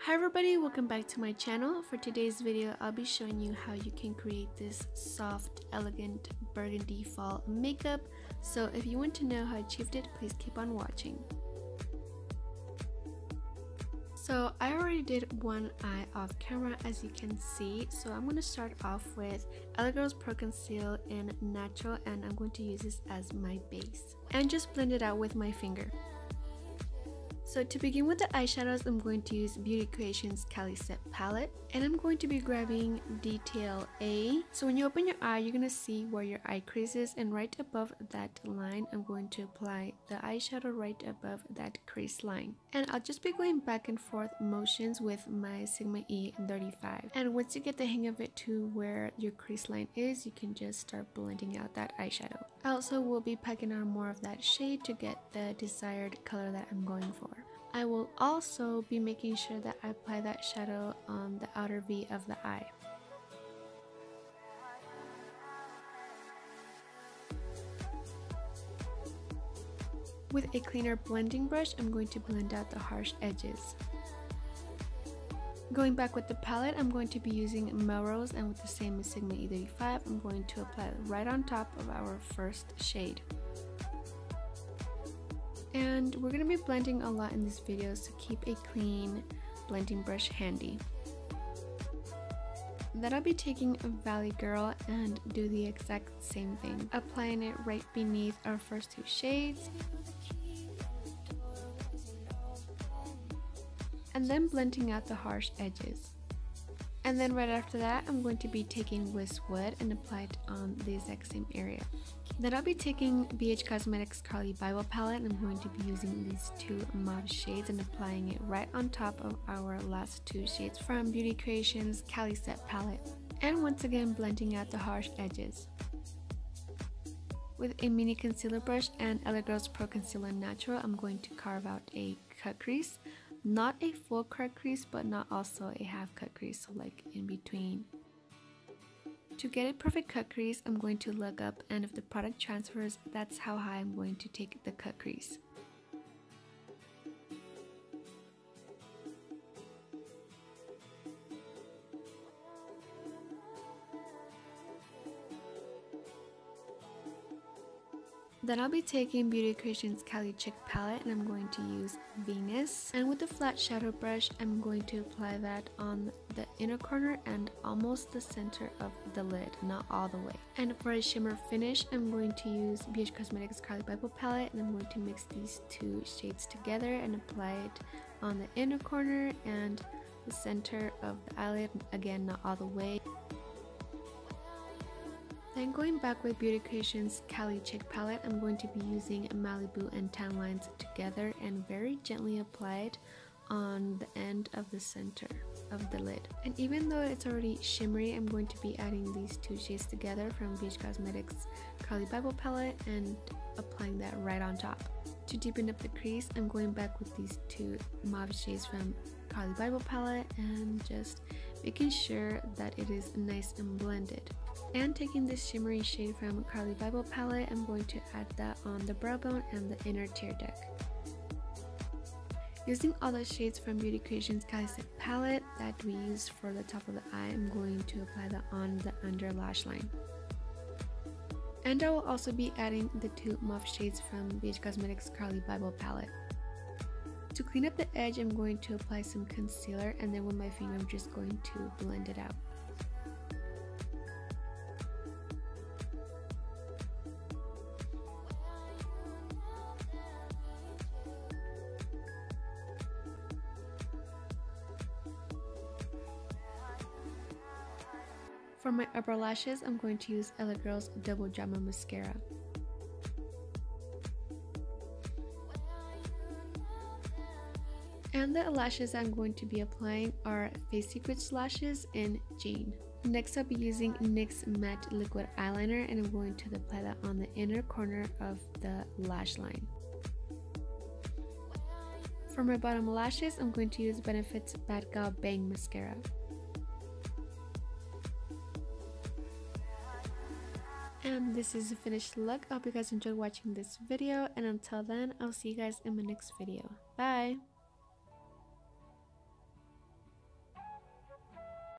Hi everybody, welcome back to my channel. For today's video, I'll be showing you how you can create this soft, elegant burgundy fall makeup. So if you want to know how I achieved it, please keep on watching. So I already did one eye off camera, as you can see. So I'm going to start off with Yadira's Pro Conceal in Natural, and I'm going to use this as my base and just blend it out with my finger. So to begin with the eyeshadows, I'm going to use Beauty Creations Cali Set palette, and I'm going to be grabbing Detail A. So when you open your eye, you're going to see where your eye crease is, and right above that line, I'm going to apply the eyeshadow right above that crease line. And I'll just be going back and forth motions with my Sigma E35. And once you get the hang of it to where your crease line is, you can just start blending out that eyeshadow. I also will be packing on more of that shade to get the desired color that I'm going for. I will also be making sure that I apply that shadow on the outer V of the eye. With a cleaner blending brush, I'm going to blend out the harsh edges. Going back with the palette, I'm going to be using Melrose, and with the same as Sigma E35, I'm going to apply it right on top of our first shade. And we're going to be blending a lot in this video, so keep a clean blending brush handy. Then I'll be taking Valley Girl and do the exact same thing, applying it right beneath our first two shades, and then blending out the harsh edges. And then right after that, I'm going to be taking Westwood and apply it on the exact same area. Then I'll be taking BH Cosmetics Carly Bible palette, and I'm going to be using these two mauve shades and applying it right on top of our last two shades from Beauty Creations Cali Set palette. And once again, blending out the harsh edges. With a mini concealer brush and Yadira's Pro Concealer Natural, I'm going to carve out a cut crease. Not a full cut crease, but not also a half cut crease, so like in between. To get a perfect cut crease, I'm going to look up, and if the product transfers, that's how high I'm going to take the cut crease. Then I'll be taking Beauty Creations Cali Chick palette, and I'm going to use Venus. And with the flat shadow brush, I'm going to apply that on the inner corner and almost the center of the lid, not all the way. And for a shimmer finish, I'm going to use BH Cosmetics Carly Bible palette, and I'm going to mix these two shades together and apply it on the inner corner and the center of the eyelid, again not all the way. Then going back with Beauty Creations Cali Chick palette, I'm going to be using Malibu and Tan Lines together and very gently apply it on the end of the center of the lid. And even though it's already shimmery, I'm going to be adding these two shades together from BH Cosmetics Carly Bible palette and applying that right on top. To deepen up the crease, I'm going back with these two mauve shades from Carly Bible palette and just making sure that it is nice and blended. And taking this shimmery shade from Carly Bible palette, I'm going to add that on the brow bone and the inner tear duct. Using all the shades from Beauty Creations Cali Set palette that we used for the top of the eye, I'm going to apply that on the under lash line. And I will also be adding the two mauve shades from BH Cosmetics Carly Bible palette. To clean up the edge, I'm going to apply some concealer, and then with my finger I'm just going to blend it out. For my upper lashes, I'm going to use Yadira's Double Drama Mascara. And the lashes I'm going to be applying are Face Secrets lashes in Jean. Next, I'll be using NYX Matte Liquid Eyeliner, and I'm going to apply that on the inner corner of the lash line. For my bottom lashes, I'm going to use Benefit's Bad Gal Bang Mascara. And this is the finished look. I hope you guys enjoyed watching this video, and until then, I'll see you guys in my next video. Bye!